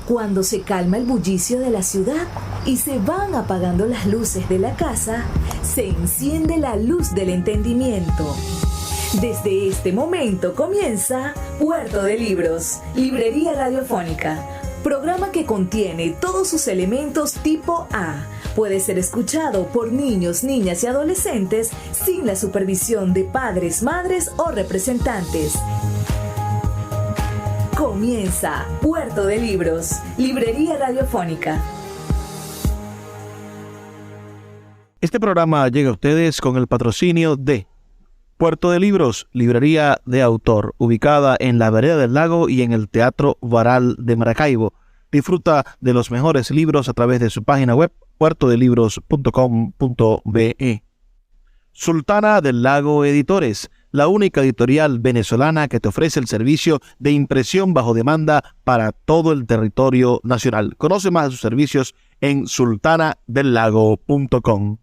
Cuando se calma el bullicio de la ciudad y se van apagando las luces de la casa, se enciende la luz del entendimiento. Desde este momento comienza Puerto de Libros, Librería Radiofónica, programa que contiene todos sus elementos tipo A. Puede ser escuchado por niños, niñas y adolescentes sin la supervisión de padres, madres o representantes. Comienza Puerto de Libros, Librería Radiofónica. Este programa llega a ustedes con el patrocinio de Puerto de Libros, librería de autor, ubicada en la Vereda del Lago y en el Teatro Varal de Maracaibo. Disfruta de los mejores libros a través de su página web, puertodelibros.com.be. Sultana del Lago Editores, la única editorial venezolana que te ofrece el servicio de impresión bajo demanda para todo el territorio nacional. Conoce más de sus servicios en sultanadelago.com.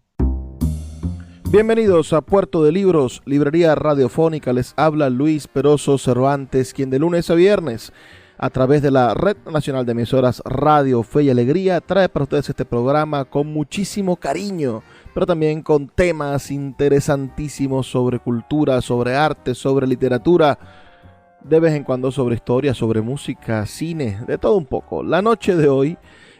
Bienvenidos a Puerto de Libros, Librería Radiofónica. Les habla Luis Peroso Cervantes, quien de lunes a viernes, a través de la Red Nacional de Emisoras Radio Fe y Alegría, trae para ustedes este programa con muchísimo cariño, pero también con temas interesantísimos sobre cultura, sobre arte, sobre literatura, de vez en cuando sobre historia, sobre música, cine, de todo un poco. La noche de hoy,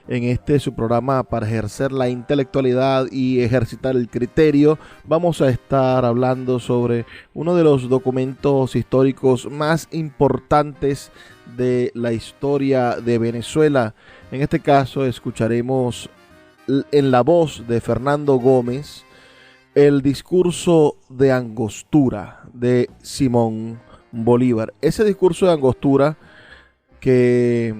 en su programa para ejercer la intelectualidad y ejercitar el criterio, vamos a estar hablando sobre uno de los documentos históricos más importantes de la historia de Venezuela. En este caso escucharemos en la voz de Fernando Gómez el discurso de Angostura de Simón Bolívar. Ese discurso de Angostura que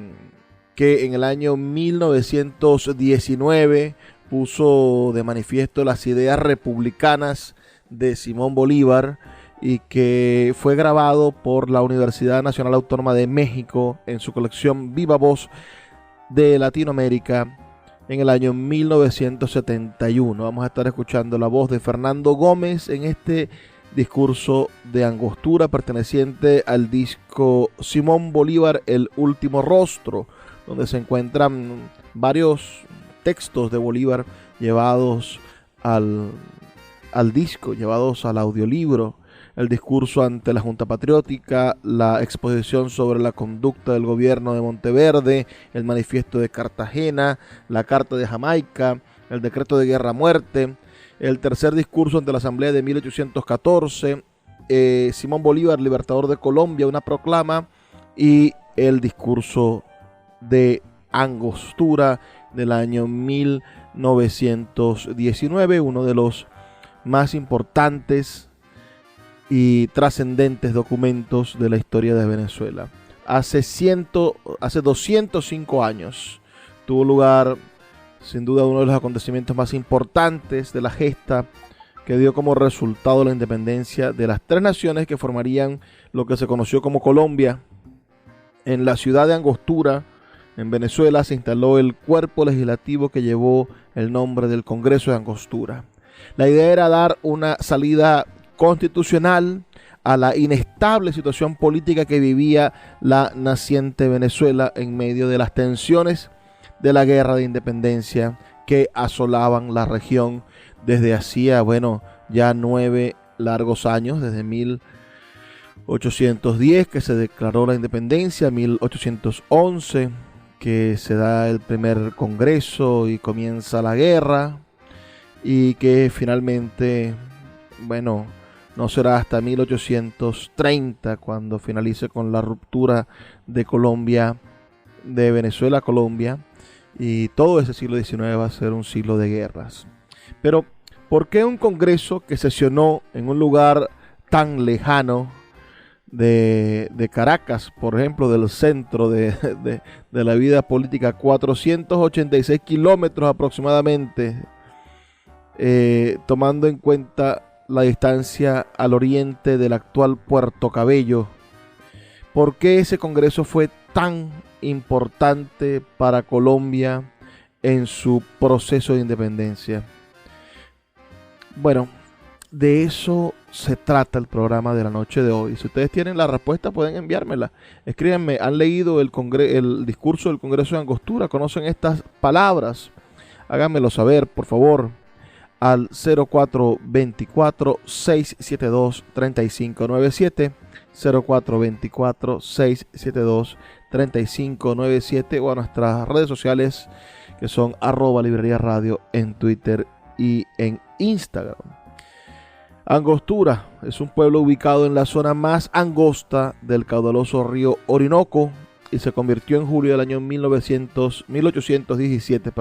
en el año 1919 puso de manifiesto las ideas republicanas de Simón Bolívar y que fue grabado por la Universidad Nacional Autónoma de México en su colección Viva Voz de Latinoamérica en el año 1971. Vamos a estar escuchando la voz de Fernando Gómez en este discurso de Angostura perteneciente al disco Simón Bolívar, el último rostro, donde se encuentran varios textos de Bolívar llevados al disco, llevados al audiolibro, el discurso ante la Junta Patriótica, la exposición sobre la conducta del gobierno de Monteverde, el manifiesto de Cartagena, la Carta de Jamaica, el decreto de guerra-muerte, el tercer discurso ante la Asamblea de 1814, Simón Bolívar, libertador de Colombia, una proclama, y el discurso de Angostura del año 1919, uno de los más importantes y trascendentes documentos de la historia de Venezuela. Hace 205 años tuvo lugar, sin duda, uno de los acontecimientos más importantes de la gesta que dio como resultado la independencia de las tres naciones que formarían lo que se conoció como Colombia. En la ciudad de Angostura, en Venezuela, se instaló el cuerpo legislativo que llevó el nombre del Congreso de Angostura. La idea era dar una salida constitucional a la inestable situación política que vivía la naciente Venezuela en medio de las tensiones de la guerra de independencia que asolaban la región desde hacía, ya 9 largos años, desde 1810 que se declaró la independencia, 1811 que se da el primer congreso y comienza la guerra, y que finalmente, no será hasta 1830 cuando finalice con la ruptura de Colombia, de Venezuela a Colombia, y todo ese siglo XIX va a ser un siglo de guerras. Pero, ¿por qué un congreso que sesionó en un lugar tan lejano de Caracas, por ejemplo, del centro de la vida política, 486 kilómetros aproximadamente, tomando en cuenta la distancia al oriente del actual Puerto Cabello? ¿Por qué ese congreso fue tan importante para Colombia en su proceso de independencia? Bueno, de eso se trata el programa de la noche de hoy. Si ustedes tienen la respuesta, pueden enviármela. Escríbanme, ¿han leído el discurso del Congreso de Angostura? ¿Conocen estas palabras? Háganmelo saber, por favor, al 0424-672-3597, 0424-672-3597 o a nuestras redes sociales que son @librería radio en Twitter y en Instagram. Angostura es un pueblo ubicado en la zona más angosta del caudaloso río Orinoco y se convirtió en julio del año 1817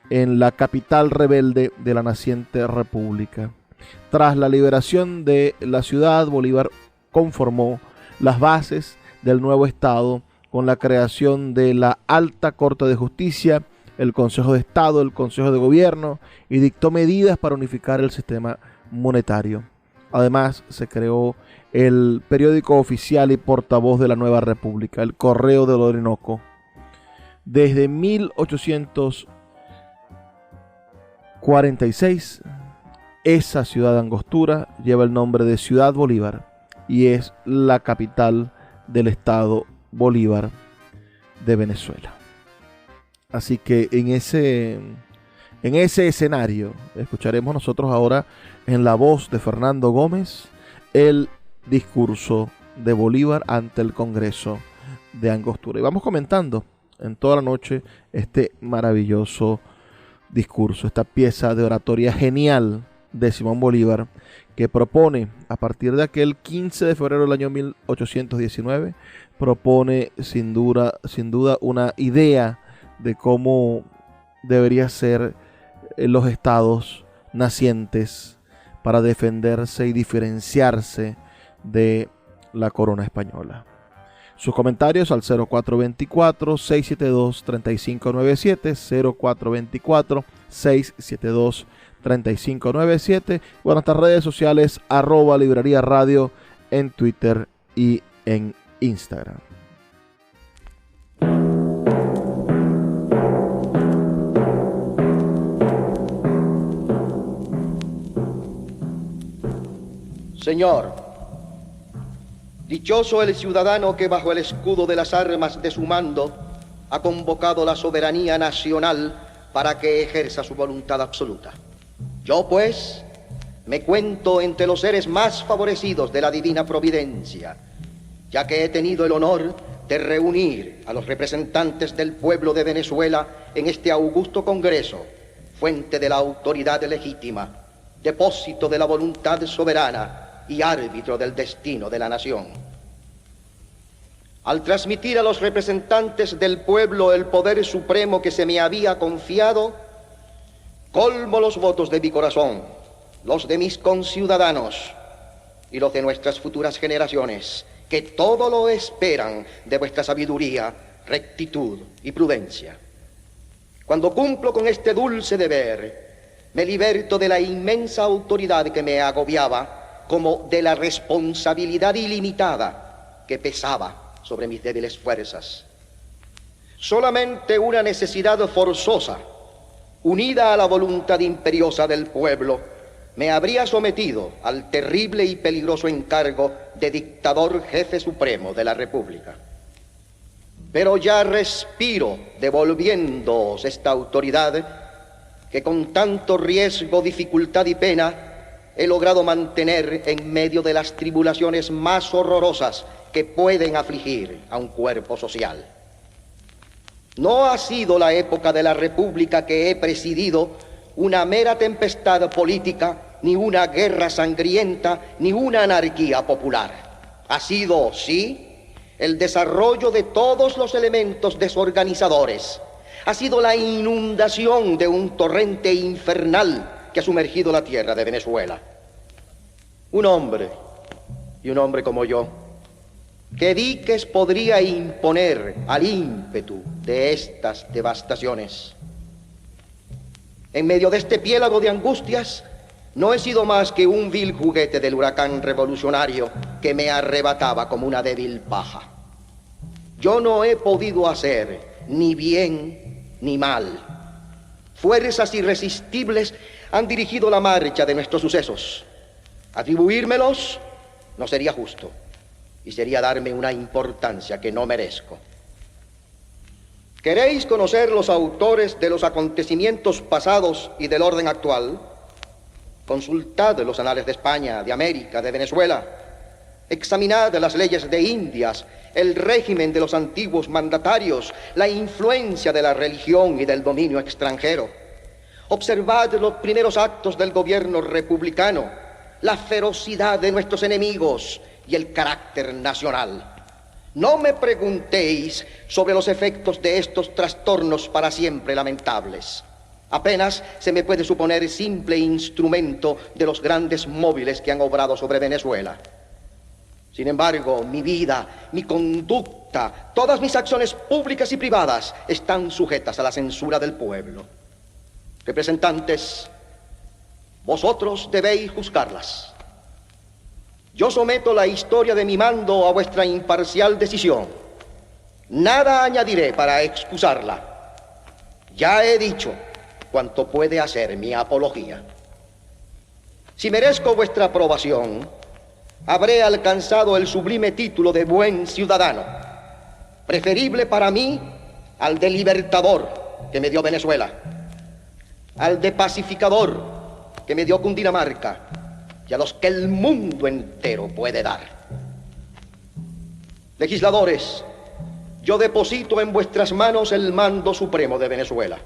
en la capital rebelde de la naciente república. Tras la liberación de la ciudad, Bolívar conformó las bases del nuevo estado con la creación de la Alta Corte de Justicia, el Consejo de Estado, el Consejo de Gobierno y dictó medidas para unificar el sistema monetario. Además, se creó el periódico oficial y portavoz de la nueva república, el Correo del Orinoco. Desde 1846, esa ciudad de Angostura lleva el nombre de Ciudad Bolívar y es la capital del estado Bolívar de Venezuela. Así que en ese escenario escucharemos nosotros ahora en la voz de Fernando Gómez el discurso de Bolívar ante el Congreso de Angostura. Y vamos comentando en toda la noche este maravilloso discurso, esta pieza de oratoria genial de Simón Bolívar que propone, a partir de aquel 15 de febrero del año 1819, propone sin duda una idea de cómo debería ser los estados nacientes para defenderse y diferenciarse de la corona española. Sus comentarios al 0424-672-3597, 0424-672-3597, o en nuestras redes sociales @librería radio en Twitter y en Instagram. Señor, dichoso el ciudadano que bajo el escudo de las armas de su mando ha convocado la soberanía nacional para que ejerza su voluntad absoluta. Yo, pues, me cuento entre los seres más favorecidos de la divina providencia, ya que he tenido el honor de reunir a los representantes del pueblo de Venezuela en este augusto Congreso, fuente de la autoridad legítima, depósito de la voluntad soberana y árbitro del destino de la nación. Al transmitir a los representantes del pueblo el poder supremo que se me había confiado, colmo los votos de mi corazón, los de mis conciudadanos y los de nuestras futuras generaciones, que todo lo esperan de vuestra sabiduría, rectitud y prudencia. Cuando cumplo con este dulce deber, me liberto de la inmensa autoridad que me agobiaba, como de la responsabilidad ilimitada que pesaba sobre mis débiles fuerzas. Solamente una necesidad forzosa, unida a la voluntad imperiosa del pueblo, me habría sometido al terrible y peligroso encargo de dictador jefe supremo de la República. Pero ya respiro devolviéndoos esta autoridad que con tanto riesgo, dificultad y pena he logrado mantener en medio de las tribulaciones más horrorosas que pueden afligir a un cuerpo social. No ha sido la época de la República que he presidido una mera tempestad política, ni una guerra sangrienta, ni una anarquía popular. Ha sido, sí, el desarrollo de todos los elementos desorganizadores. Ha sido la inundación de un torrente infernal que ha sumergido la tierra de Venezuela. Un hombre, y un hombre como yo, ¿qué diques podría imponer al ímpetu de estas devastaciones? En medio de este piélago de angustias, no he sido más que un vil juguete del huracán revolucionario que me arrebataba como una débil paja. Yo no he podido hacer ni bien ni mal. Fuerzas irresistibles han dirigido la marcha de nuestros sucesos. Atribuírmelos no sería justo y sería darme una importancia que no merezco. ¿Queréis conocer los autores de los acontecimientos pasados y del orden actual? Consultad los anales de España, de América, de Venezuela. Examinad las leyes de Indias, el régimen de los antiguos mandatarios, la influencia de la religión y del dominio extranjero. Observad los primeros actos del gobierno republicano, la ferocidad de nuestros enemigos y el carácter nacional. No me preguntéis sobre los efectos de estos trastornos para siempre lamentables. Apenas se me puede suponer simple instrumento de los grandes móviles que han obrado sobre Venezuela. Sin embargo, mi vida, mi conducta, todas mis acciones públicas y privadas están sujetas a la censura del pueblo. Representantes, vosotros debéis juzgarlas. Yo someto la historia de mi mando a vuestra imparcial decisión. Nada añadiré para excusarla. Ya he dicho cuanto puede hacer mi apología. Si merezco vuestra aprobación, habré alcanzado el sublime título de buen ciudadano, preferible para mí al de libertador que me dio Venezuela, al de pacificador que me dio Cundinamarca, y a los que el mundo entero puede dar. Legisladores, yo deposito en vuestras manos el mando supremo de Venezuela.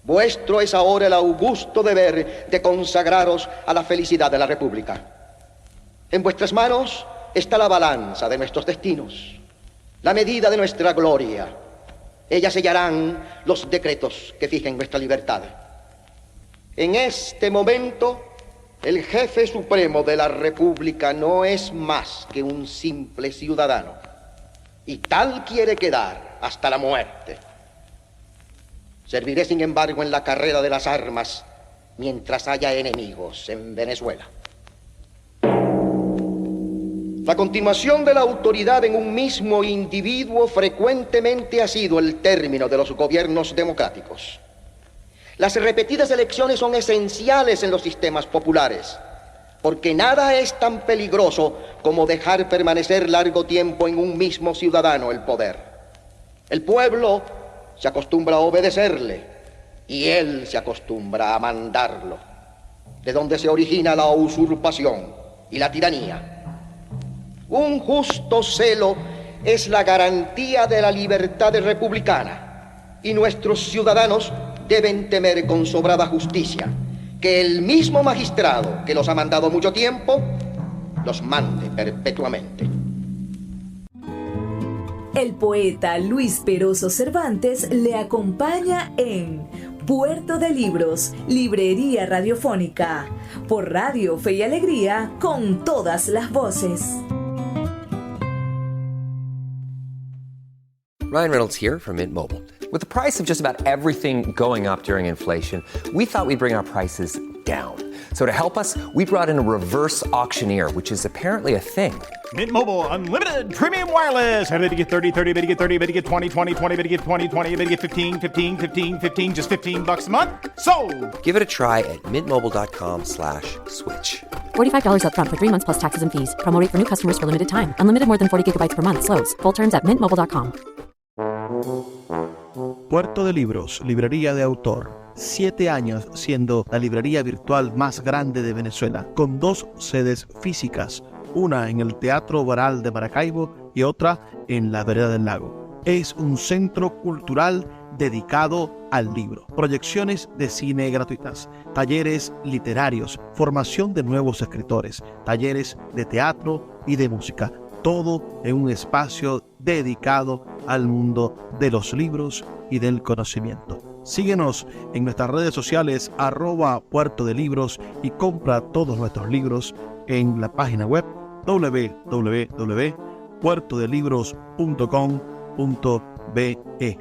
Vuestro es ahora el augusto deber de consagraros a la felicidad de la República. En vuestras manos está la balanza de nuestros destinos, la medida de nuestra gloria. Ellas sellarán los decretos que fijen nuestra libertad. En este momento, el jefe supremo de la República no es más que un simple ciudadano, y tal quiere quedar hasta la muerte. Serviré, sin embargo, en la carrera de las armas mientras haya enemigos en Venezuela. La continuación de la autoridad en un mismo individuo frecuentemente ha sido el término de los gobiernos democráticos. Las repetidas elecciones son esenciales en los sistemas populares, porque nada es tan peligroso como dejar permanecer largo tiempo en un mismo ciudadano el poder. El pueblo se acostumbra a obedecerle y él se acostumbra a mandarlo, de donde se origina la usurpación y la tiranía. Un justo celo es la garantía de la libertad republicana y nuestros ciudadanos deben temer con sobrada justicia que el mismo magistrado que los ha mandado mucho tiempo los mande perpetuamente. El poeta Luis Peroso Cervantes le acompaña en Puerto de Libros, Librería Radiofónica, por Radio Fe y Alegría, con todas las voces. Ryan Reynolds here from Mint Mobile. With the price of just about everything going up during inflation, we thought we'd bring our prices down. So to help us, we brought in a reverse auctioneer, which is apparently a thing. Mint Mobile Unlimited Premium Wireless. How to get 30, 30, bit to get 30, bit to get 20, 20, 20, bit to get 20, 20, bit to get 15, 15, 15, 15, just $15 a month? Sold! Give it a try at mintmobile.com/switch. $45 up front for 3 months plus taxes and fees. Promo rate for new customers for limited time. Unlimited more than 40 gigabytes per month. Slows full terms at mintmobile.com. Puerto de Libros, librería de autor. 7 años siendo la librería virtual más grande de Venezuela, con 2 sedes físicas, una en el Teatro Baral de Maracaibo y otra en la Vereda del Lago. Es un centro cultural dedicado al libro, proyecciones de cine gratuitas, talleres literarios, formación de nuevos escritores, talleres de teatro y de música, todo en un espacio dedicado al mundo de los libros y del conocimiento. Síguenos en nuestras redes sociales @Puerto de Libros y compra todos nuestros libros en la página web www.puertodelibros.com.be.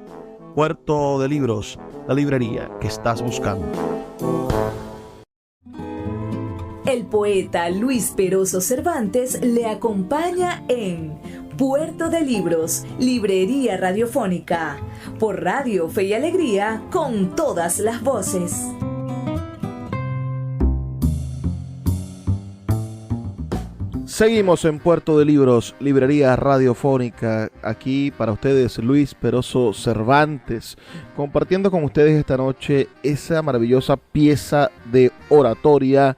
Puerto de Libros, la librería que estás buscando. El poeta Luis Peroso Cervantes le acompaña en Puerto de Libros, Librería Radiofónica, por Radio Fe y Alegría, con todas las voces. Seguimos en Puerto de Libros, librería radiofónica. Aquí para ustedes Luis Peroso Cervantes, compartiendo con ustedes esta noche esa maravillosa pieza de oratoria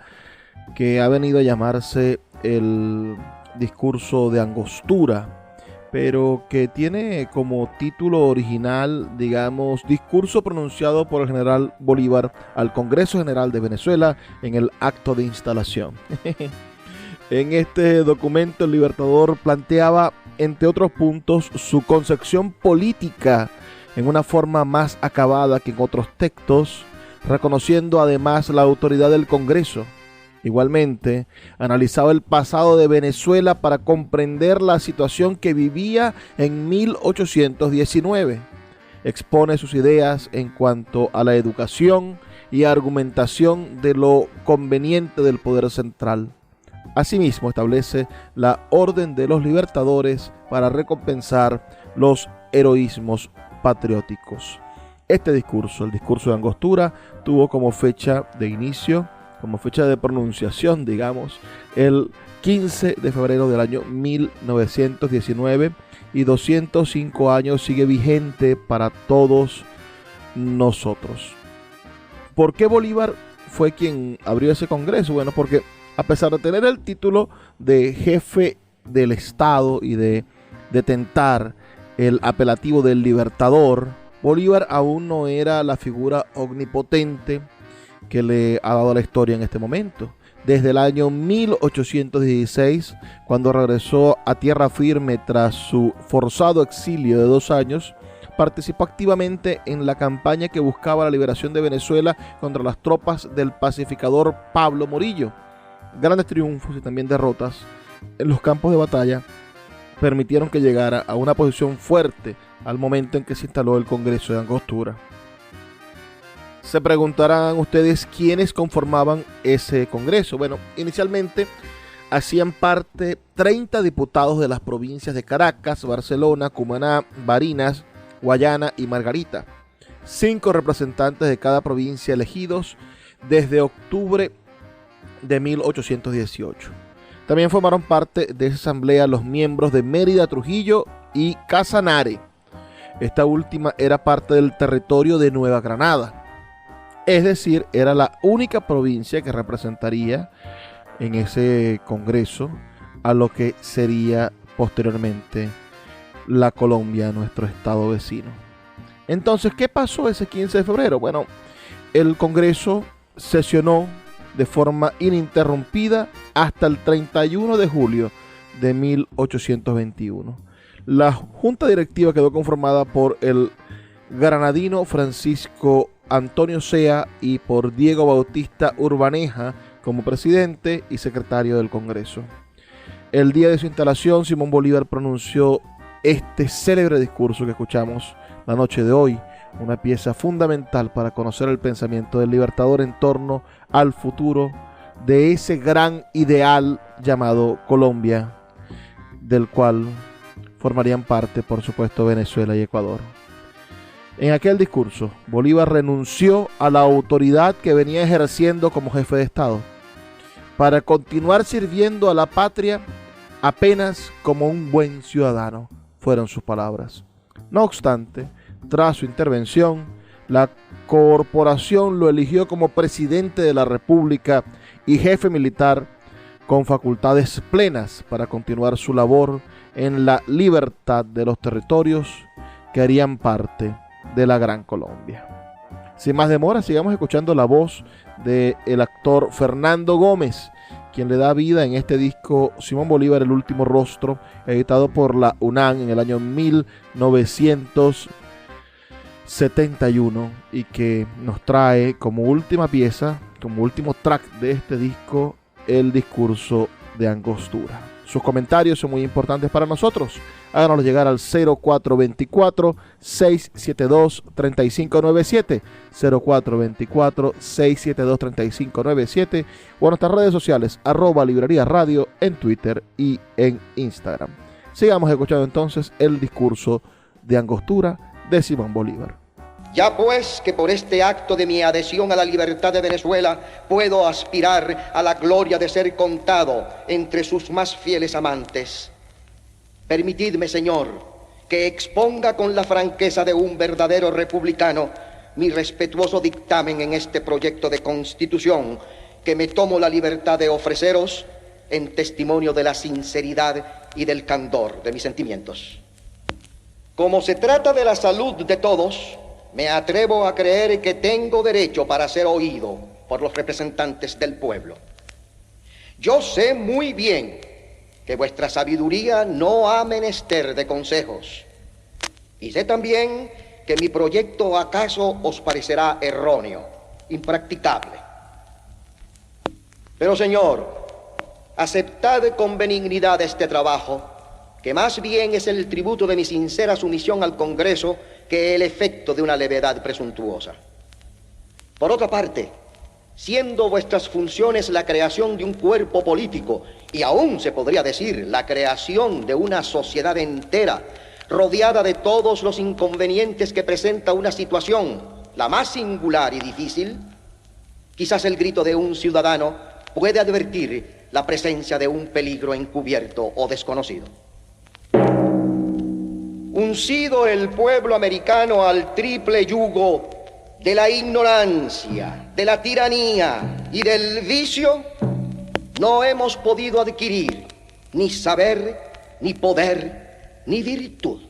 que ha venido a llamarse el discurso de Angostura, pero que tiene como título original, digamos, discurso pronunciado por el general Bolívar al Congreso General de Venezuela en el acto de instalación. En este documento el Libertador planteaba, entre otros puntos, su concepción política en una forma más acabada que en otros textos, reconociendo además la autoridad del Congreso. Igualmente, analizaba el pasado de Venezuela para comprender la situación que vivía en 1819. Expone sus ideas en cuanto a la educación y argumentación de lo conveniente del poder central. Asimismo, establece la orden de los libertadores para recompensar los heroísmos patrióticos. Este discurso, el discurso de Angostura, tuvo como fecha de inicio, como fecha de pronunciación, digamos, el 15 de febrero del año 1919 y 205 años sigue vigente para todos nosotros. ¿Por qué Bolívar fue quien abrió ese congreso? Bueno, porque a pesar de tener el título de jefe del Estado y de detentar el apelativo del Libertador, Bolívar aún no era la figura omnipotente que le ha dado la historia en este momento. Desde el año 1816, cuando regresó a tierra firme tras su forzado exilio de 2 años, participó activamente en la campaña que buscaba la liberación de Venezuela contra las tropas del pacificador Pablo Morillo. Grandes triunfos y también derrotas en los campos de batalla permitieron que llegara a una posición fuerte al momento en que se instaló el Congreso de Angostura. Se preguntarán ustedes quiénes conformaban ese Congreso. Bueno, inicialmente hacían parte 30 diputados de las provincias de Caracas, Barcelona, Cumaná, Barinas, Guayana y Margarita. 5 representantes de cada provincia elegidos desde octubre de 1818. También formaron parte de esa asamblea los miembros de Mérida, Trujillo y Casanare. Esta última era parte del territorio de Nueva Granada. Es decir, era la única provincia que representaría en ese congreso a lo que sería posteriormente la Colombia, nuestro estado vecino. Entonces, ¿qué pasó ese 15 de febrero? Bueno, el congreso sesionó de forma ininterrumpida hasta el 31 de julio de 1821. La junta directiva quedó conformada por el granadino Francisco Antonio Sea y por Diego Bautista Urbaneja como presidente y secretario del Congreso. El día de su instalación, Simón Bolívar pronunció este célebre discurso que escuchamos la noche de hoy, una pieza fundamental para conocer el pensamiento del Libertador en torno al futuro de ese gran ideal llamado Colombia, del cual formarían parte, por supuesto, Venezuela y Ecuador. En aquel discurso, Bolívar renunció a la autoridad que venía ejerciendo como jefe de Estado para continuar sirviendo a la patria apenas como un buen ciudadano, fueron sus palabras. No obstante, tras su intervención, la corporación lo eligió como presidente de la República y jefe militar con facultades plenas para continuar su labor en la libertad de los territorios que harían parte de la Gran Colombia. Sin más demora, sigamos escuchando la voz del actor Fernando Gómez, quien le da vida en este disco Simón Bolívar, el último rostro, editado por la UNAM en el año 1971 y que nos trae como última pieza, como último track de este disco, el discurso de Angostura. Sus comentarios son muy importantes para nosotros. Háganos llegar al 0424-672-3597, 0424-672-3597 o a nuestras redes sociales, @Librería Radio en Twitter y en Instagram. Sigamos escuchando entonces el discurso de Angostura de Simón Bolívar. Ya pues que por este acto de mi adhesión a la libertad de Venezuela puedo aspirar a la gloria de ser contado entre sus más fieles amantes, permitidme, Señor, que exponga con la franqueza de un verdadero republicano mi respetuoso dictamen en este proyecto de constitución que me tomo la libertad de ofreceros en testimonio de la sinceridad y del candor de mis sentimientos. Como se trata de la salud de todos, me atrevo a creer que tengo derecho para ser oído por los representantes del pueblo. Yo sé muy bien que vuestra sabiduría no ha menester de consejos, y sé también que mi proyecto acaso os parecerá erróneo, impracticable. Pero, Señor, aceptad con benignidad este trabajo, que más bien es el tributo de mi sincera sumisión al Congreso que el efecto de una levedad presuntuosa. Por otra parte, siendo vuestras funciones la creación de un cuerpo político, y aún se podría decir la creación de una sociedad entera, rodeada de todos los inconvenientes que presenta una situación, la más singular y difícil, quizás el grito de un ciudadano puede advertir la presencia de un peligro encubierto o desconocido. Uncido el pueblo americano al triple yugo de la ignorancia, de la tiranía y del vicio, no hemos podido adquirir ni saber, ni poder, ni virtud.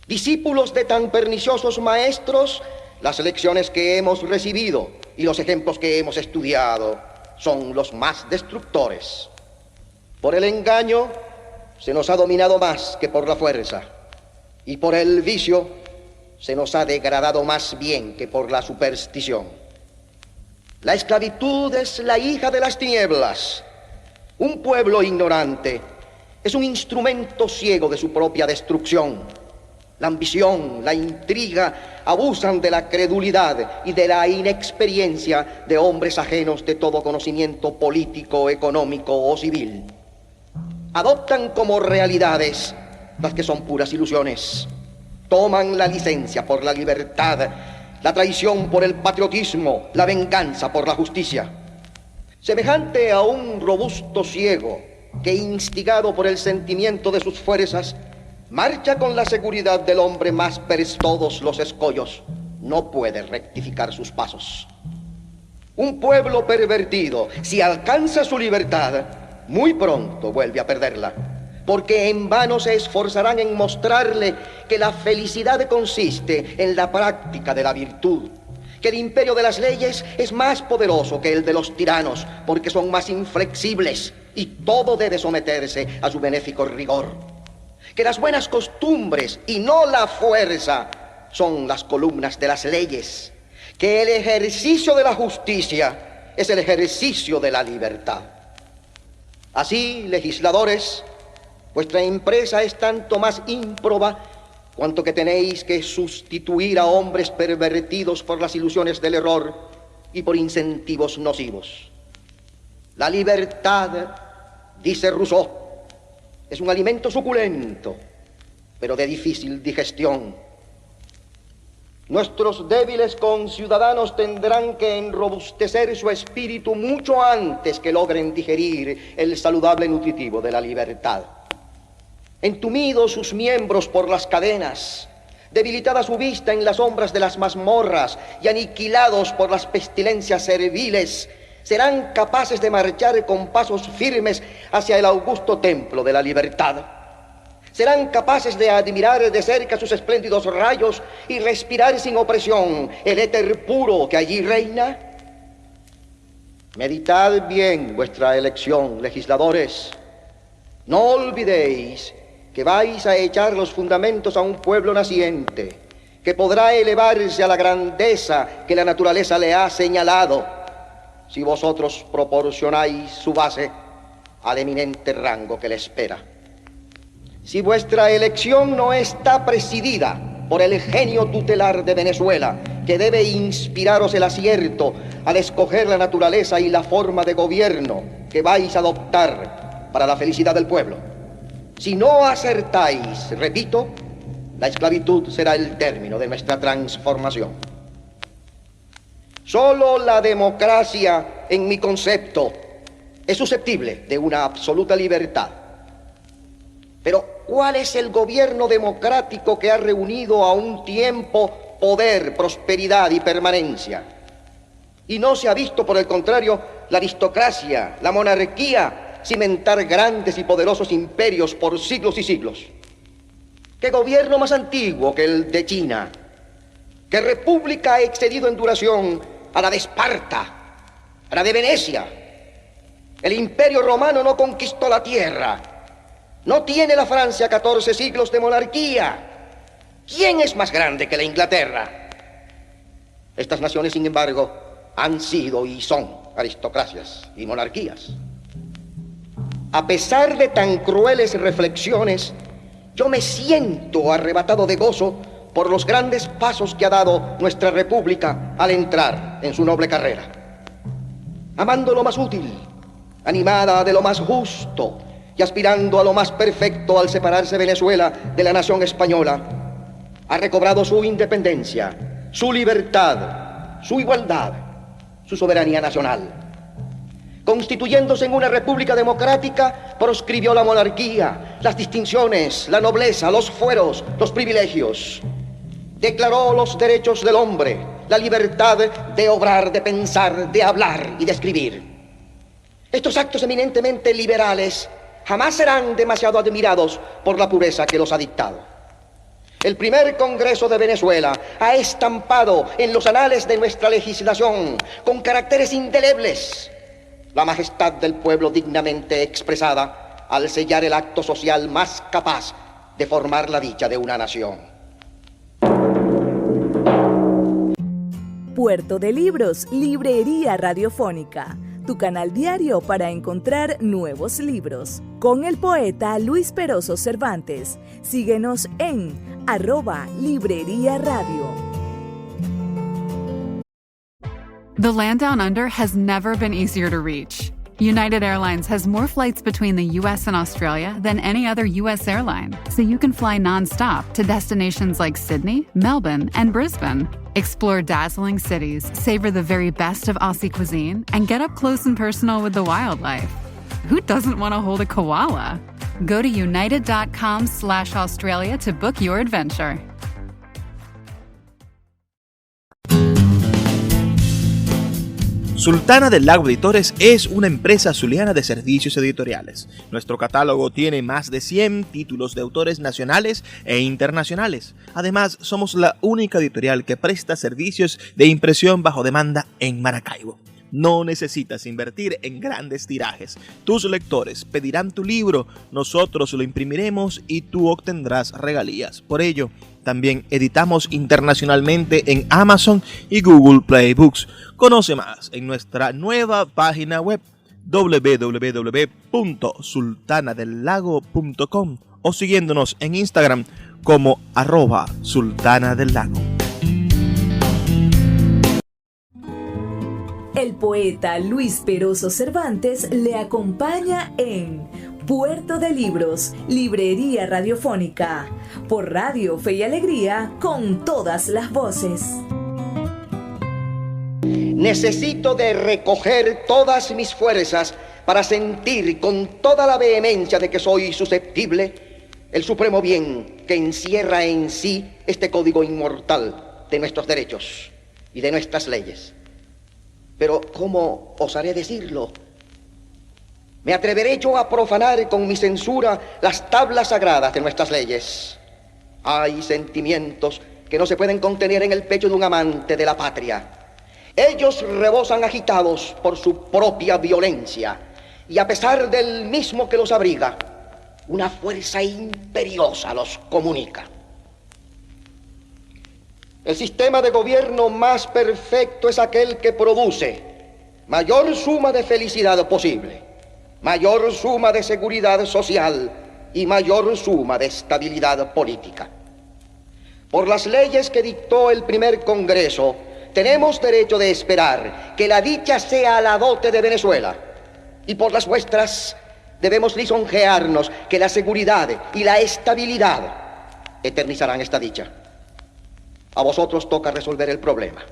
Discípulos de tan perniciosos maestros, las lecciones que hemos recibido y los ejemplos que hemos estudiado son los más destructores. Por el engaño se nos ha dominado más que por la fuerza, y por el vicio se nos ha degradado más bien que por la superstición. La esclavitud es la hija de las tinieblas. Un pueblo ignorante es un instrumento ciego de su propia destrucción. La ambición, la intriga abusan de la credulidad y de la inexperiencia de hombres ajenos de todo conocimiento político, económico o civil. Adoptan como realidades las que son puras ilusiones. Toman la licencia por la libertad, la traición por el patriotismo, la venganza por la justicia. Semejante a un robusto ciego que, instigado por el sentimiento de sus fuerzas, marcha con la seguridad del hombre más per todos los escollos, no puede rectificar sus pasos. Un pueblo pervertido, si alcanza su libertad, muy pronto vuelve a perderla, porque en vano se esforzarán en mostrarle que la felicidad consiste en la práctica de la virtud, que el imperio de las leyes es más poderoso que el de los tiranos, porque son más inflexibles y todo debe someterse a su benéfico rigor, que las buenas costumbres y no la fuerza son las columnas de las leyes, que el ejercicio de la justicia es el ejercicio de la libertad. Así, legisladores, vuestra empresa es tanto más ímproba cuanto que tenéis que sustituir a hombres pervertidos por las ilusiones del error y por incentivos nocivos. La libertad, dice Rousseau, es un alimento suculento, pero de difícil digestión. Nuestros débiles conciudadanos tendrán que enrobustecer su espíritu mucho antes que logren digerir el saludable nutritivo de la libertad. Entumidos sus miembros por las cadenas, debilitada su vista en las sombras de las mazmorras y aniquilados por las pestilencias serviles, serán capaces de marchar con pasos firmes hacia el augusto templo de la libertad. Serán capaces de admirar de cerca sus espléndidos rayos y respirar sin opresión el éter puro que allí reina. Meditad bien vuestra elección, legisladores. No olvidéis que vais a echar los fundamentos a un pueblo naciente, que podrá elevarse a la grandeza que la naturaleza le ha señalado, si vosotros proporcionáis su base al eminente rango que le espera. Si vuestra elección no está presidida por el genio tutelar de Venezuela, que debe inspiraros el acierto al escoger la naturaleza y la forma de gobierno que vais a adoptar para la felicidad del pueblo, si no acertáis, repito, La esclavitud será el término de nuestra transformación. Solo la democracia, en mi concepto, es susceptible de una absoluta libertad. Pero, ¿cuál es el gobierno democrático que ha reunido a un tiempo poder, prosperidad y permanencia? Y no se ha visto, por el contrario, la aristocracia, la monarquía, cimentar grandes y poderosos imperios por siglos y siglos. ¿Qué gobierno más antiguo que el de China? ¿Qué república ha excedido en duración a la de Esparta, a la de Venecia? El imperio romano no conquistó la tierra. No tiene la Francia 14 siglos de monarquía. ¿Quién es más grande que la Inglaterra? Estas naciones, sin embargo, han sido y son aristocracias y monarquías. A pesar de tan crueles reflexiones, yo me siento arrebatado de gozo por los grandes pasos que ha dado nuestra república al entrar en su noble carrera. Amando lo más útil, animada de lo más justo y aspirando a lo más perfecto al separarse Venezuela de la nación española, ha recobrado su independencia, su libertad, su igualdad, su soberanía nacional. Constituyéndose en una república democrática, proscribió la monarquía, las distinciones, la nobleza, los fueros, los privilegios. Declaró los derechos del hombre, la libertad de obrar, de pensar, de hablar y de escribir. Estos actos eminentemente liberales jamás serán demasiado admirados por la pureza que los ha dictado. El primer Congreso de Venezuela ha estampado en los anales de nuestra legislación, con caracteres indelebles, la majestad del pueblo dignamente expresada al sellar el acto social más capaz de formar la dicha de una nación. Puerto de Libros, Librería Radiofónica, tu canal diario para encontrar nuevos libros. Con el poeta Luis Peroso Cervantes. Síguenos en @Librería Radio. The land down under has never been easier to reach. United Airlines has more flights between the U.S. and Australia than any other U.S. airline, so you can fly nonstop to destinations like Sydney, Melbourne, and Brisbane. Explore dazzling cities, savor the very best of Aussie cuisine, and get up close and personal with the wildlife. Who doesn't want to hold a koala? Go to united.com/Australia to book your adventure. Sultana del Lago Editores es una empresa zuliana de servicios editoriales. Nuestro catálogo tiene más de 100 títulos de autores nacionales e internacionales. Además, somos la única editorial que presta servicios de impresión bajo demanda en Maracaibo. No necesitas invertir en grandes tirajes. Tus lectores pedirán tu libro, nosotros lo imprimiremos y tú obtendrás regalías. Por ello, también editamos internacionalmente en Amazon y Google Play Books. Conoce más en nuestra nueva página web www.sultanadelago.com o siguiéndonos en Instagram como @sultanadelago. El poeta Luis Peroso Cervantes le acompaña en Puerto de Libros, Librería Radiofónica, por Radio Fe y Alegría, con todas las voces. Necesito de recoger todas mis fuerzas para sentir con toda la vehemencia de que soy susceptible el supremo bien que encierra en sí este código inmortal de nuestros derechos y de nuestras leyes. Pero ¿cómo osaré decirlo? ¿Me atreveré yo a profanar con mi censura las tablas sagradas de nuestras leyes? Hay sentimientos que no se pueden contener en el pecho de un amante de la patria. Ellos rebosan agitados por su propia violencia y a pesar del mismo que los abriga, una fuerza imperiosa los comunica. El sistema de gobierno más perfecto es aquel que produce mayor suma de felicidad posible, mayor suma de seguridad social y mayor suma de estabilidad política. Por las leyes que dictó el primer Congreso, tenemos derecho de esperar que la dicha sea la dote de Venezuela, y por las vuestras debemos lisonjearnos que la seguridad y la estabilidad eternizarán esta dicha. A vosotros toca resolver el problema.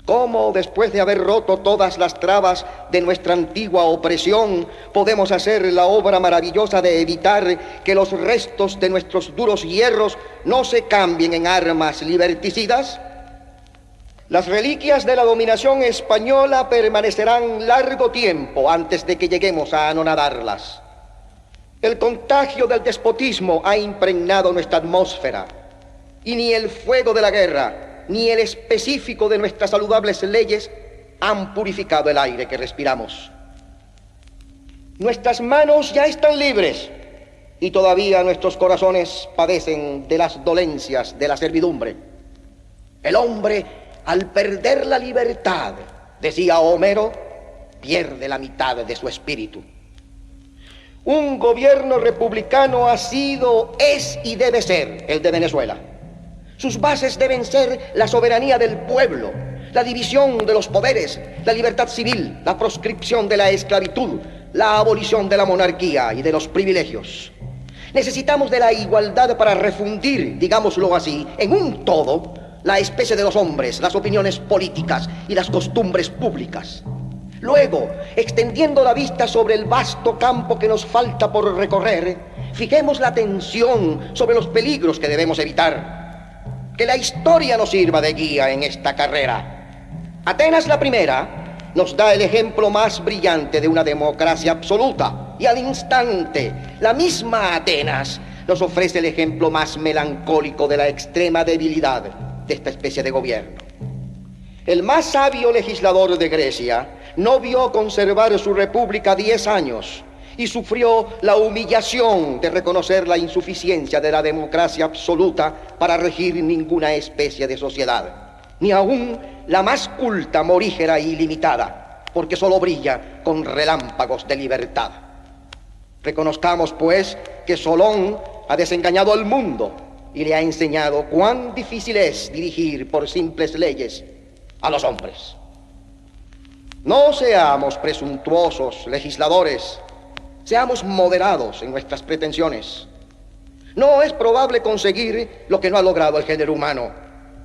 ¿Cómo, después de haber roto todas las trabas de nuestra antigua opresión, podemos hacer la obra maravillosa de evitar que los restos de nuestros duros hierros no se cambien en armas liberticidas? Las reliquias de la dominación española permanecerán largo tiempo antes de que lleguemos a anonadarlas. El contagio del despotismo ha impregnado nuestra atmósfera, y ni el fuego de la guerra ni el específico de nuestras saludables leyes han purificado el aire que respiramos. Nuestras manos ya están libres y todavía nuestros corazones padecen de las dolencias de la servidumbre. El hombre, al perder la libertad, decía Homero, pierde la mitad de su espíritu. Un gobierno republicano ha sido, es y debe ser el de Venezuela. Sus bases deben ser la soberanía del pueblo, la división de los poderes, la libertad civil, la proscripción de la esclavitud, la abolición de la monarquía y de los privilegios. Necesitamos de la igualdad para refundir, digámoslo así, en un todo, la especie de los hombres, las opiniones políticas y las costumbres públicas. Luego, extendiendo la vista sobre el vasto campo que nos falta por recorrer, fijemos la atención sobre los peligros que debemos evitar. Que la historia nos sirva de guía en esta carrera. Atenas la primera nos da el ejemplo más brillante de una democracia absoluta, y al instante, la misma Atenas nos ofrece el ejemplo más melancólico de la extrema debilidad de esta especie de gobierno. El más sabio legislador de Grecia no vio conservar su república 10 años y sufrió la humillación de reconocer la insuficiencia de la democracia absoluta para regir ninguna especie de sociedad, ni aún la más culta, morígera y limitada, porque solo brilla con relámpagos de libertad. Reconozcamos, pues, que Solón ha desengañado al mundo y le ha enseñado cuán difícil es dirigir por simples leyes a los hombres. No seamos presuntuosos legisladores, seamos moderados en nuestras pretensiones. No es probable conseguir lo que no ha logrado el género humano,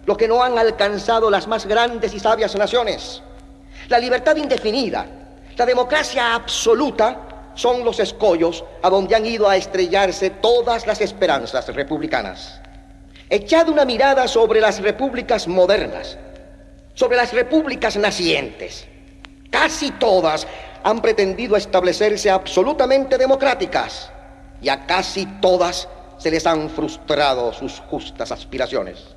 lo que no han alcanzado las más grandes y sabias naciones. La libertad indefinida, la democracia absoluta son los escollos a donde han ido a estrellarse todas las esperanzas republicanas. Echad una mirada sobre las repúblicas modernas, sobre las repúblicas nacientes. Casi todas han pretendido establecerse absolutamente democráticas, y a casi todas se les han frustrado sus justas aspiraciones.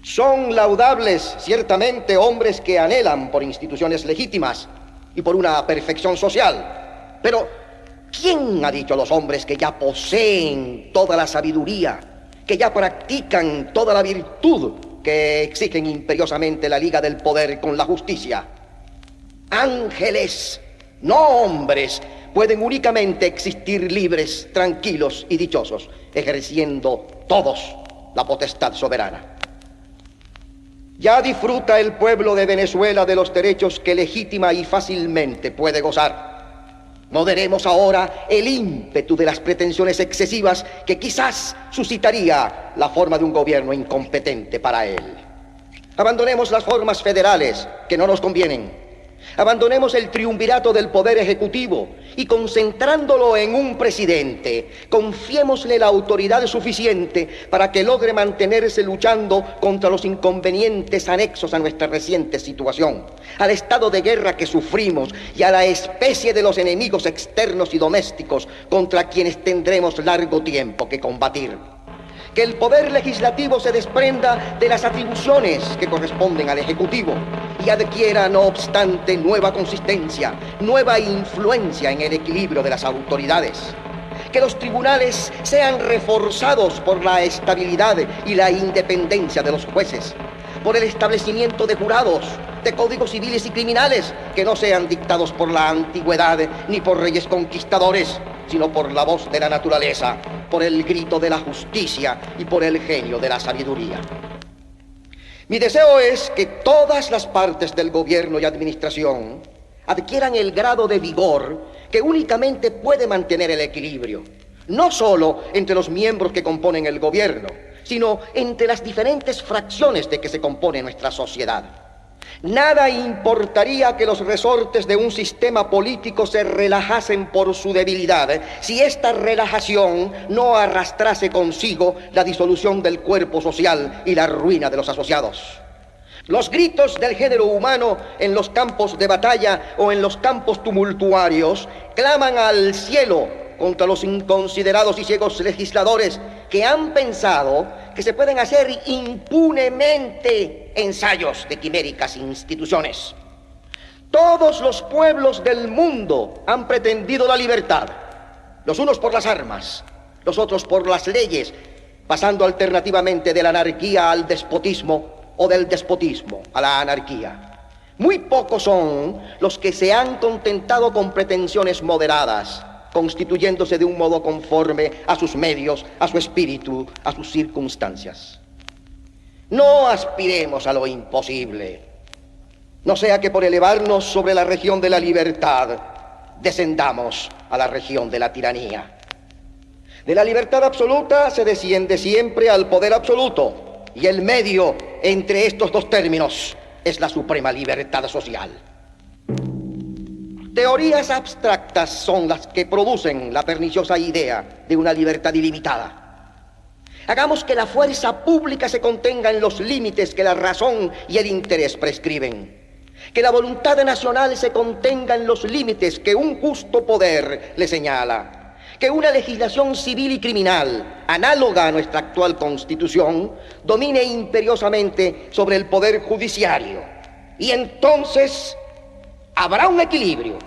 Son laudables, ciertamente, hombres que anhelan por instituciones legítimas y por una perfección social. Pero, ¿quién ha dicho a los hombres que ya poseen toda la sabiduría, que ya practican toda la virtud que exigen imperiosamente la liga del poder con la justicia? Ángeles, no hombres, pueden únicamente existir libres, tranquilos y dichosos, ejerciendo todos la potestad soberana. Ya disfruta el pueblo de Venezuela de los derechos que legítima y fácilmente puede gozar. Moderemos ahora el ímpetu de las pretensiones excesivas que quizás suscitaría la forma de un gobierno incompetente para él. Abandonemos las formas federales que no nos convienen. Abandonemos el triunvirato del poder ejecutivo y, concentrándolo en un presidente, confiémosle la autoridad suficiente para que logre mantenerse luchando contra los inconvenientes anexos a nuestra reciente situación, al estado de guerra que sufrimos y a la especie de los enemigos externos y domésticos contra quienes tendremos largo tiempo que combatir. Que el poder legislativo se desprenda de las atribuciones que corresponden al Ejecutivo y adquiera, no obstante, nueva consistencia, nueva influencia en el equilibrio de las autoridades. Que los tribunales sean reforzados por la estabilidad y la independencia de los jueces, por el establecimiento de jurados, de códigos civiles y criminales que no sean dictados por la antigüedad ni por reyes conquistadores, sino por la voz de la naturaleza, por el grito de la justicia y por el genio de la sabiduría. Mi deseo es que todas las partes del gobierno y administración adquieran el grado de vigor que únicamente puede mantener el equilibrio. no solo entre los miembros que componen el gobierno, sino entre las diferentes fracciones de que se compone nuestra sociedad. Nada importaría que los resortes de un sistema político se relajasen por su debilidad, si esta relajación no arrastrase consigo la disolución del cuerpo social y la ruina de los asociados. Los gritos del género humano en los campos de batalla o en los campos tumultuarios claman al cielo contra los inconsiderados y ciegos legisladores que han pensado que se pueden hacer impunemente ensayos de quiméricas instituciones. Todos los pueblos del mundo han pretendido la libertad, los unos por las armas, los otros por las leyes, pasando alternativamente de la anarquía al despotismo o del despotismo a la anarquía. Muy pocos son los que se han contentado con pretensiones moderadas, constituyéndose de un modo conforme a sus medios, a su espíritu, a sus circunstancias. No aspiremos a lo imposible, no sea que por elevarnos sobre la región de la libertad descendamos a la región de la tiranía. De la libertad absoluta se desciende siempre al poder absoluto, y el medio entre estos dos términos es la suprema libertad social. Teorías abstractas son las que producen la perniciosa idea de una libertad ilimitada. Hagamos que la fuerza pública se contenga en los límites que la razón y el interés prescriben. Que la voluntad nacional se contenga en los límites que un justo poder le señala. Que una legislación civil y criminal, análoga a nuestra actual Constitución, domine imperiosamente sobre el poder judiciario. Y entonces habrá un equilibrio,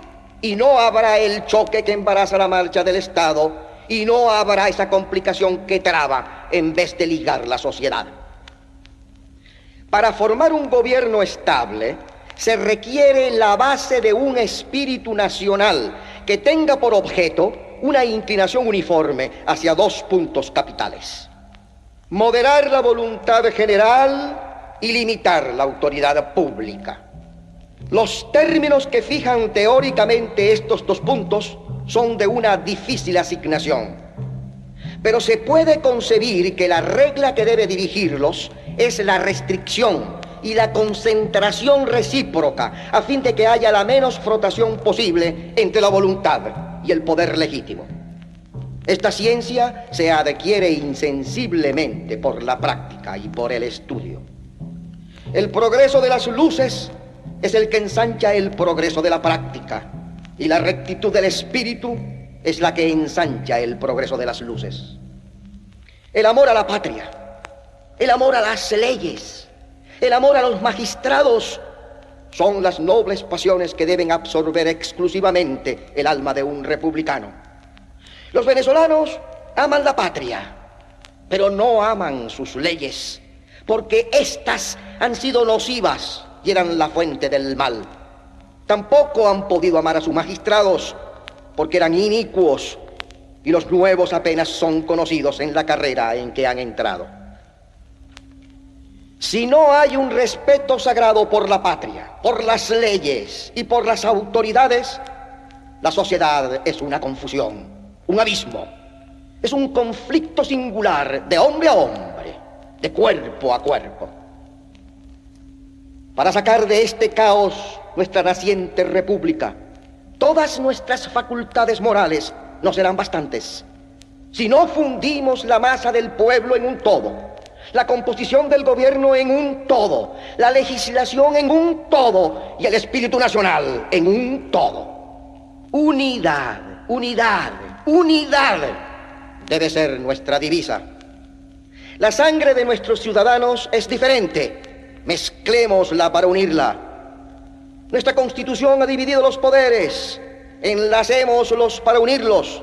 y no habrá el choque que embaraza la marcha del Estado, y no habrá esa complicación que traba en vez de ligar la sociedad. Para formar un gobierno estable, se requiere la base de un espíritu nacional que tenga por objeto una inclinación uniforme hacia dos puntos capitales: moderar la voluntad general y limitar la autoridad pública. Los términos que fijan teóricamente estos dos puntos son de una difícil asignación, pero se puede concebir que la regla que debe dirigirlos es la restricción y la concentración recíproca, a fin de que haya la menos frotación posible entre la voluntad y el poder legítimo. Esta ciencia se adquiere insensiblemente por la práctica y por el estudio. El progreso de las luces es el que ensancha el progreso de la práctica, y la rectitud del espíritu es la que ensancha el progreso de las luces. El amor a la patria, el amor a las leyes, el amor a los magistrados son las nobles pasiones que deben absorber exclusivamente el alma de un republicano. Los venezolanos aman la patria, pero no aman sus leyes, porque éstas han sido nocivas y eran la fuente del mal. Tampoco han podido amar a sus magistrados, porque eran inicuos, y los nuevos apenas son conocidos en la carrera en que han entrado. Si no hay un respeto sagrado por la patria, por las leyes y por las autoridades, la sociedad es una confusión, un abismo. Es un conflicto singular de hombre a hombre, de cuerpo a cuerpo. Para sacar de este caos nuestra naciente república, todas nuestras facultades morales no serán bastantes. Si no fundimos la masa del pueblo en un todo, la composición del gobierno en un todo, la legislación en un todo y el espíritu nacional en un todo. Unidad, unidad, unidad debe ser nuestra divisa. La sangre de nuestros ciudadanos es diferente, mezclémosla para unirla. Nuestra Constitución ha dividido los poderes, enlacémoslos para unirlos.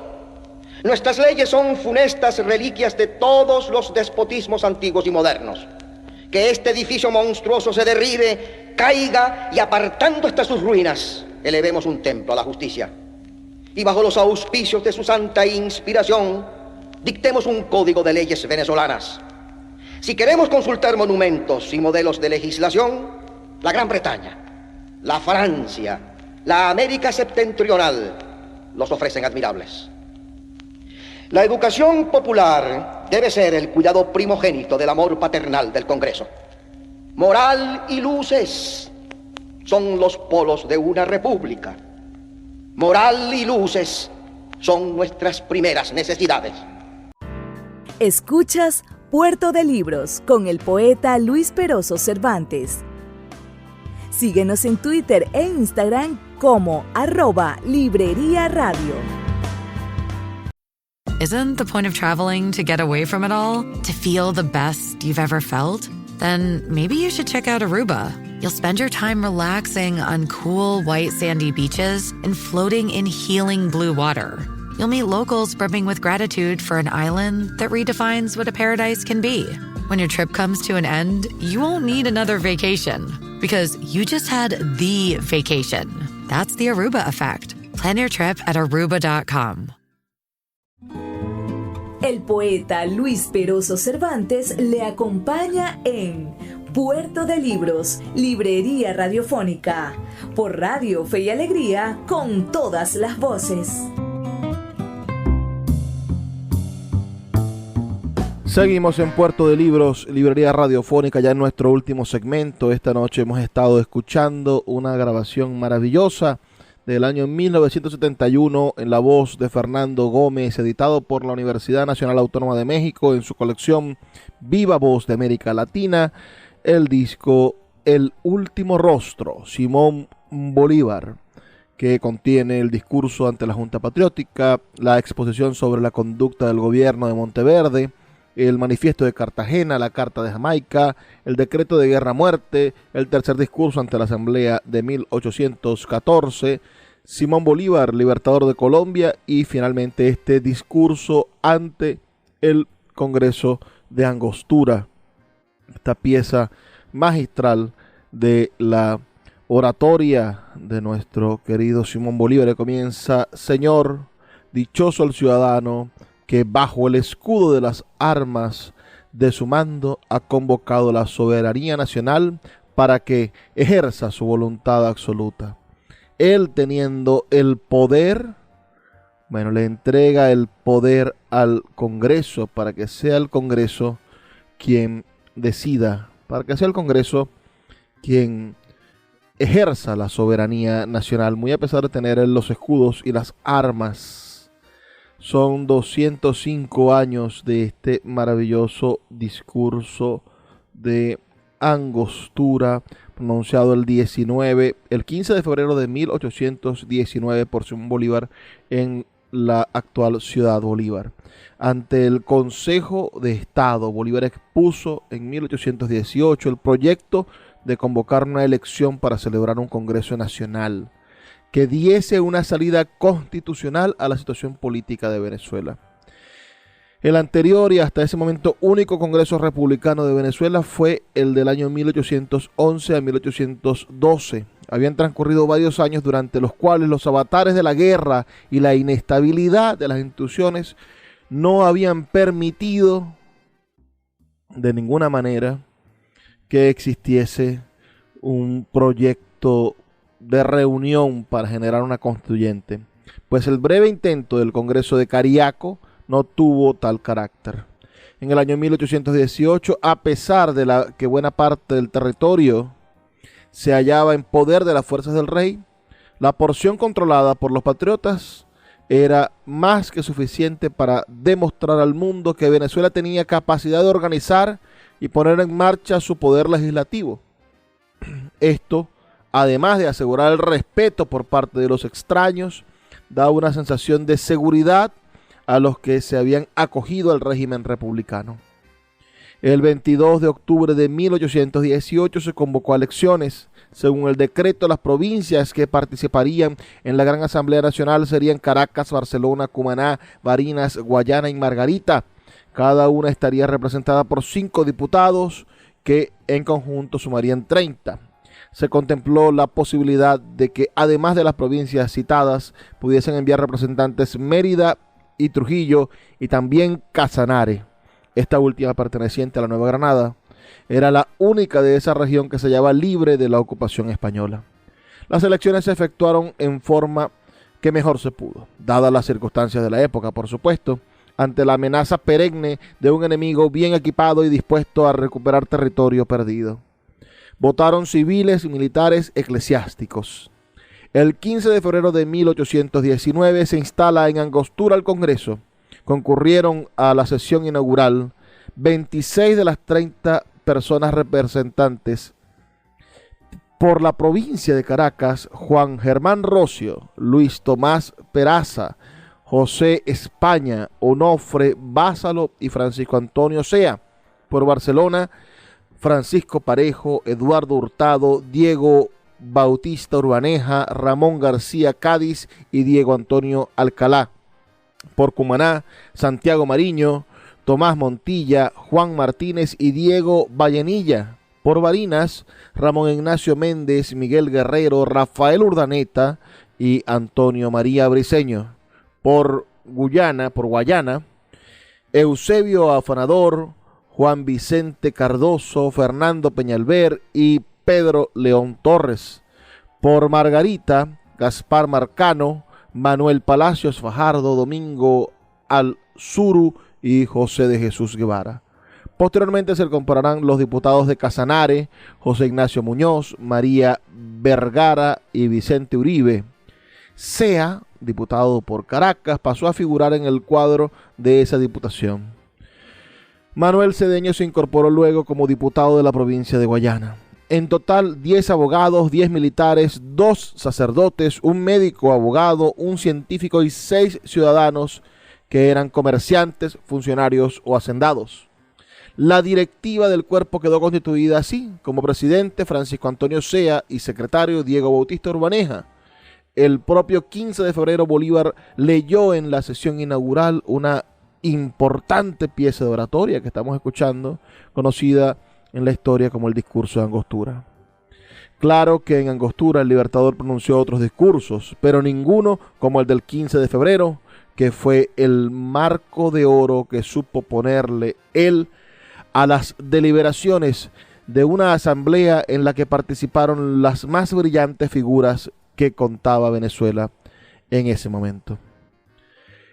Nuestras leyes son funestas reliquias de todos los despotismos antiguos y modernos. Que este edificio monstruoso se derribe, caiga y apartando hasta sus ruinas, elevemos un templo a la justicia. Y bajo los auspicios de su santa inspiración, dictemos un código de leyes venezolanas. Si queremos consultar monumentos y modelos de legislación, la Gran Bretaña, la Francia, la América septentrional los ofrecen admirables. La educación popular debe ser el cuidado primogénito del amor paternal del Congreso. Moral y luces son los polos de una república. Moral y luces son nuestras primeras necesidades. Escuchas Puerto de Libros con el poeta Luis Peroso Cervantes. Síguenos en Twitter e Instagram como @Librería Radio. Isn't the point of traveling to get away from it all? To feel the best you've ever felt? Then maybe you should check out Aruba. You'll spend your time relaxing on cool, white, sandy beaches and floating in healing blue water. You'll meet locals brimming with gratitude for an island that redefines what a paradise can be. When your trip comes to an end, you won't need another vacation because you just had the vacation. That's the Aruba effect. Plan your trip at aruba.com. El poeta Luis Peroso Cervantes le acompaña en Puerto de Libros, Librería Radiofónica, por Radio Fe y Alegría, con todas las voces. Seguimos en Puerto de Libros, Librería Radiofónica, ya en nuestro último segmento. Esta noche hemos estado escuchando una grabación maravillosa del año 1971 en la voz de Fernando Gómez, editado por la Universidad Nacional Autónoma de México en su colección Viva Voz de América Latina, el disco El Último Rostro, Simón Bolívar, que contiene el discurso ante la Junta Patriótica, la exposición sobre la conducta del gobierno de Monteverde, el manifiesto de Cartagena, la carta de Jamaica, el decreto de guerra-muerte, el tercer discurso ante la Asamblea de 1814, Simón Bolívar, libertador de Colombia, y finalmente este discurso ante el Congreso de Angostura, esta pieza magistral de la oratoria de nuestro querido Simón Bolívar, que comienza: Señor, dichoso el ciudadano que bajo el escudo de las armas de su mando ha convocado la soberanía nacional para que ejerza su voluntad absoluta. Él, teniendo el poder, le entrega el poder al Congreso para que sea el Congreso quien decida, para que sea el Congreso quien ejerza la soberanía nacional, muy a pesar de tener los escudos y las armas. Son 205 años de este maravilloso discurso de Angostura, pronunciado el 15 de febrero de 1819 por Simón Bolívar en la actual Ciudad Bolívar. Ante el Consejo de Estado, Bolívar expuso en 1818 el proyecto de convocar una elección para celebrar un Congreso Nacional que diese una salida constitucional a la situación política de Venezuela. El anterior y hasta ese momento único Congreso Republicano de Venezuela fue el del año 1811 a 1812. Habían transcurrido varios años durante los cuales los avatares de la guerra y la inestabilidad de las instituciones no habían permitido de ninguna manera que existiese un proyecto de reunión para generar una constituyente, pues el breve intento del Congreso de Cariaco no tuvo tal carácter. En el año 1818, a pesar de que buena parte del territorio se hallaba en poder de las fuerzas del rey, la porción controlada por los patriotas era más que suficiente para demostrar al mundo que Venezuela tenía capacidad de organizar y poner en marcha su poder legislativo. Esto, además de asegurar el respeto por parte de los extraños, da una sensación de seguridad a los que se habían acogido al régimen republicano. El 22 de octubre de 1818 se convocó a elecciones. Según el decreto, las provincias que participarían en la Gran Asamblea Nacional serían Caracas, Barcelona, Cumaná, Barinas, Guayana y Margarita. Cada una estaría representada por 5 diputados que en conjunto sumarían 30. Se contempló la posibilidad de que, además de las provincias citadas, pudiesen enviar representantes Mérida y Trujillo y también Casanare. Esta última, perteneciente a la Nueva Granada, era la única de esa región que se hallaba libre de la ocupación española. Las elecciones se efectuaron en forma que mejor se pudo, dadas las circunstancias de la época, por supuesto, ante la amenaza perenne de un enemigo bien equipado y dispuesto a recuperar territorio perdido. Votaron civiles, militares, eclesiásticos. El 15 de febrero de 1819 se instala en Angostura el Congreso. Concurrieron a la sesión inaugural 26 de las 30 personas representantes. Por la provincia de Caracas, Juan Germán Rocio, Luis Tomás Peraza, José España, Onofre Bázalo y Francisco Antonio Sea. Por Barcelona, Francisco Parejo, Eduardo Hurtado, Diego Bautista Urbaneja, Ramón García Cádiz y Diego Antonio Alcalá. Por Cumaná, Santiago Mariño, Tomás Montilla, Juan Martínez y Diego Vallenilla. Por Barinas, Ramón Ignacio Méndez, Miguel Guerrero, Rafael Urdaneta y Antonio María Briceño. Por Guayana, Eusebio Afanador, Juan Vicente Cardoso, Fernando Peñalver y Pedro León Torres. Por Margarita, Gaspar Marcano, Manuel Palacios Fajardo, Domingo Alzuru y José de Jesús Guevara. Posteriormente se compararán los diputados de Casanare, José Ignacio Muñoz, María Vergara y Vicente Uribe. Sea, diputado por Caracas, pasó a figurar en el cuadro de esa diputación. Manuel Cedeño se incorporó luego como diputado de la provincia de Guayana. En total, 10 abogados, 10 militares, 2 sacerdotes, un médico abogado, un científico y 6 ciudadanos que eran comerciantes, funcionarios o hacendados. La directiva del cuerpo quedó constituida así: como presidente Francisco Antonio Sea y secretario Diego Bautista Urbaneja. El propio 15 de febrero Bolívar leyó en la sesión inaugural una importante pieza de oratoria que estamos escuchando, conocida en la historia como el discurso de Angostura. Claro que en Angostura el Libertador pronunció otros discursos, pero ninguno como el del 15 de febrero, que fue el marco de oro que supo ponerle él a las deliberaciones de una asamblea en la que participaron las más brillantes figuras que contaba Venezuela en ese momento.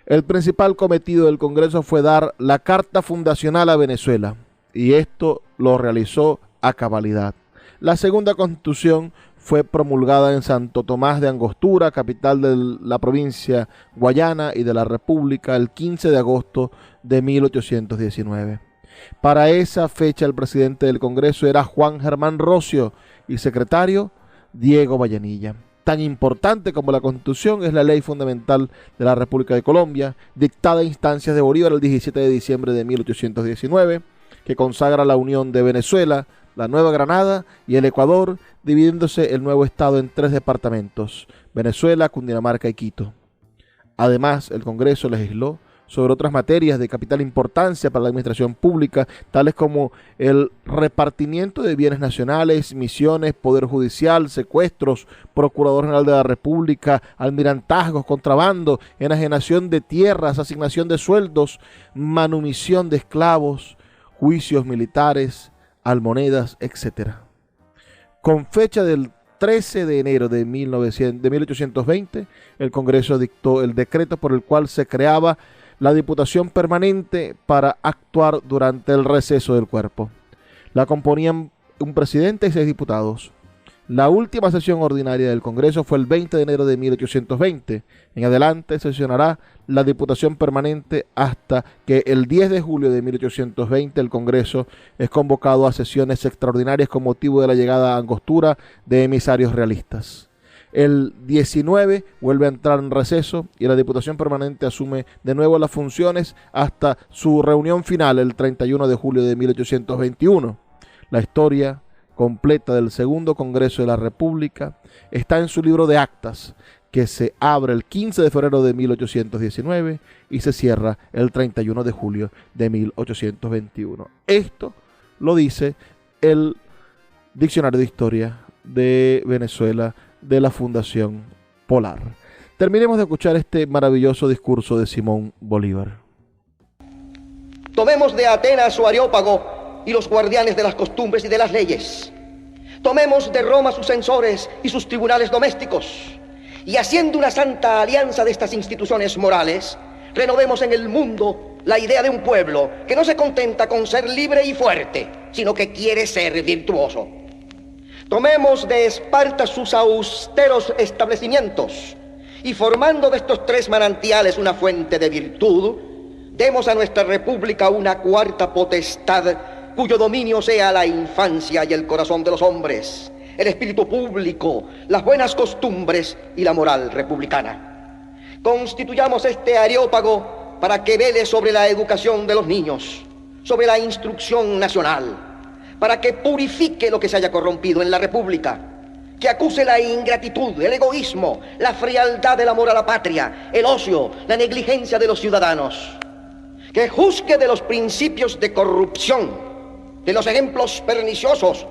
El principal cometido del Congreso fue dar la carta fundacional a Venezuela, y esto lo realizó a cabalidad. La segunda constitución fue promulgada en Santo Tomás de Angostura, capital de la provincia Guayana y de la República, el 15 de agosto de 1819. Para esa fecha el presidente del Congreso era Juan Germán Rocio y secretario Diego Vallenilla. Tan importante como la Constitución es la ley fundamental de la República de Colombia, dictada a instancias de Bolívar el 17 de diciembre de 1819, que consagra la unión de Venezuela, la Nueva Granada y el Ecuador, dividiéndose el nuevo estado en 3 departamentos: Venezuela, Cundinamarca y Quito. Además, el Congreso legisló sobre otras materias de capital importancia para la administración pública, tales como el repartimiento de bienes nacionales, misiones, poder judicial, secuestros, procurador general de la República, almirantazgos, contrabando, enajenación de tierras, asignación de sueldos, manumisión de esclavos, juicios militares, almonedas, etc. Con fecha del 13 de enero de 1820, el Congreso dictó el decreto por el cual se creaba la Diputación Permanente para actuar durante el receso del cuerpo. La componían un presidente y 6 diputados. La última sesión ordinaria del Congreso fue el 20 de enero de 1820. En adelante sesionará la Diputación Permanente hasta que el 10 de julio de 1820 el Congreso es convocado a sesiones extraordinarias con motivo de la llegada a Angostura de emisarios realistas. El 19 vuelve a entrar en receso y la Diputación Permanente asume de nuevo las funciones hasta su reunión final el 31 de julio de 1821. La historia completa del segundo Congreso de la República está en su libro de actas, que se abre el 15 de febrero de 1819 y se cierra el 31 de julio de 1821. Esto lo dice el Diccionario de Historia de Venezuela de la Fundación Polar. Terminemos de escuchar este maravilloso discurso de Simón Bolívar. Tomemos de Atenas su Areópago y los guardianes de las costumbres y de las leyes. Tomemos de Roma sus censores y sus tribunales domésticos. Y haciendo una santa alianza de estas instituciones morales, renovemos en el mundo la idea de un pueblo que no se contenta con ser libre y fuerte, sino que quiere ser virtuoso. Tomemos de Esparta sus austeros establecimientos y formando de estos 3 manantiales una fuente de virtud, demos a nuestra república una cuarta potestad cuyo dominio sea la infancia y el corazón de los hombres, el espíritu público, las buenas costumbres y la moral republicana. Constituyamos este areópago para que vele sobre la educación de los niños, sobre la instrucción nacional, para que purifique lo que se haya corrompido en la república, que acuse la ingratitud, el egoísmo, la frialdad del amor a la patria, el ocio, la negligencia de los ciudadanos, que juzgue de los principios de corrupción, de los ejemplos perniciosos,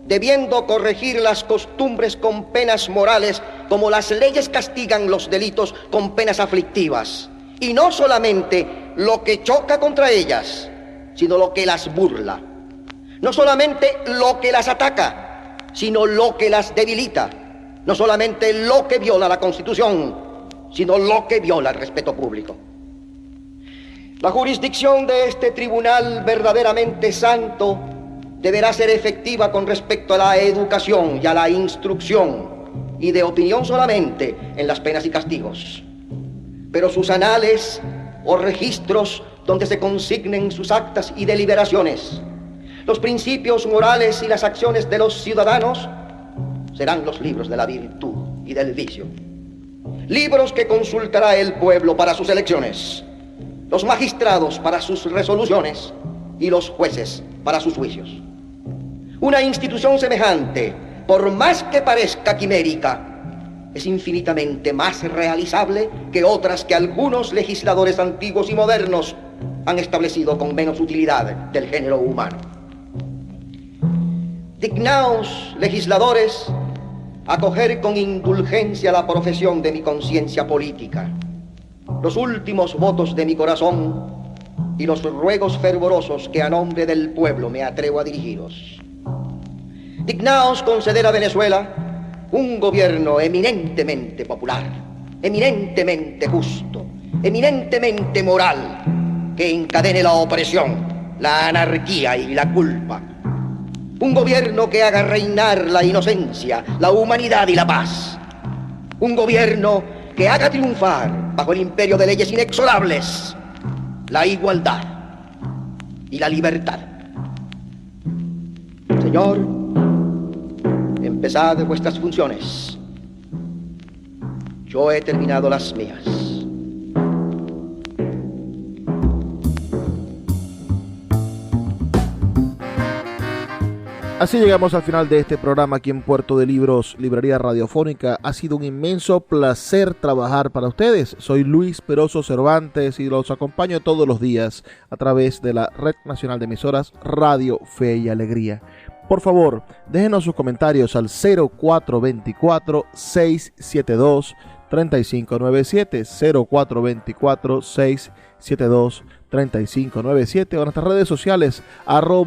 debiendo corregir las costumbres con penas morales, como las leyes castigan los delitos con penas aflictivas, y no solamente lo que choca contra ellas, sino lo que las burla, no solamente lo que las ataca, sino lo que las debilita, no solamente lo que viola la Constitución, sino lo que viola el respeto público. La jurisdicción de este tribunal verdaderamente santo deberá ser efectiva con respecto a la educación y a la instrucción, y de opinión solamente en las penas y castigos. Pero sus anales o registros donde se consignen sus actas y deliberaciones, los principios morales y las acciones de los ciudadanos, serán los libros de la virtud y del vicio. Libros que consultará el pueblo para sus elecciones, los magistrados para sus resoluciones y los jueces para sus juicios. Una institución semejante, por más que parezca quimérica, es infinitamente más realizable que otras que algunos legisladores antiguos y modernos han establecido con menos utilidad del género humano. Dignaos, legisladores, acoger con indulgencia la profesión de mi conciencia política, los últimos votos de mi corazón y los ruegos fervorosos que a nombre del pueblo me atrevo a dirigiros. Dignaos conceder a Venezuela un gobierno eminentemente popular, eminentemente justo, eminentemente moral, que encadene la opresión, la anarquía y la culpa. Un gobierno que haga reinar la inocencia, la humanidad y la paz. Un gobierno que haga triunfar, bajo el imperio de leyes inexorables, la igualdad y la libertad. Señor, empezad vuestras funciones. Yo he terminado las mías. Así llegamos al final de este programa aquí en Puerto de Libros, Librería Radiofónica. Ha sido un inmenso placer trabajar para ustedes. Soy Luis Peroso Cervantes y los acompaño todos los días a través de la Red Nacional de Emisoras Radio Fe y Alegría. Por favor, déjenos sus comentarios al 0424-672-3597, 0424-672-3597 o en nuestras redes sociales,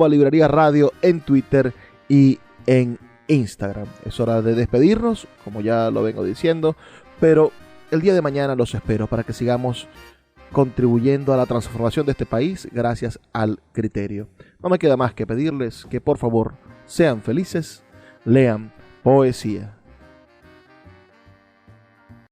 @Librería Radio en Twitter y en Instagram. Es hora de despedirnos, como ya lo vengo diciendo, pero el día de mañana los espero para que sigamos contribuyendo a la transformación de este país gracias al criterio. No me queda más que pedirles que por favor sean felices, lean poesía.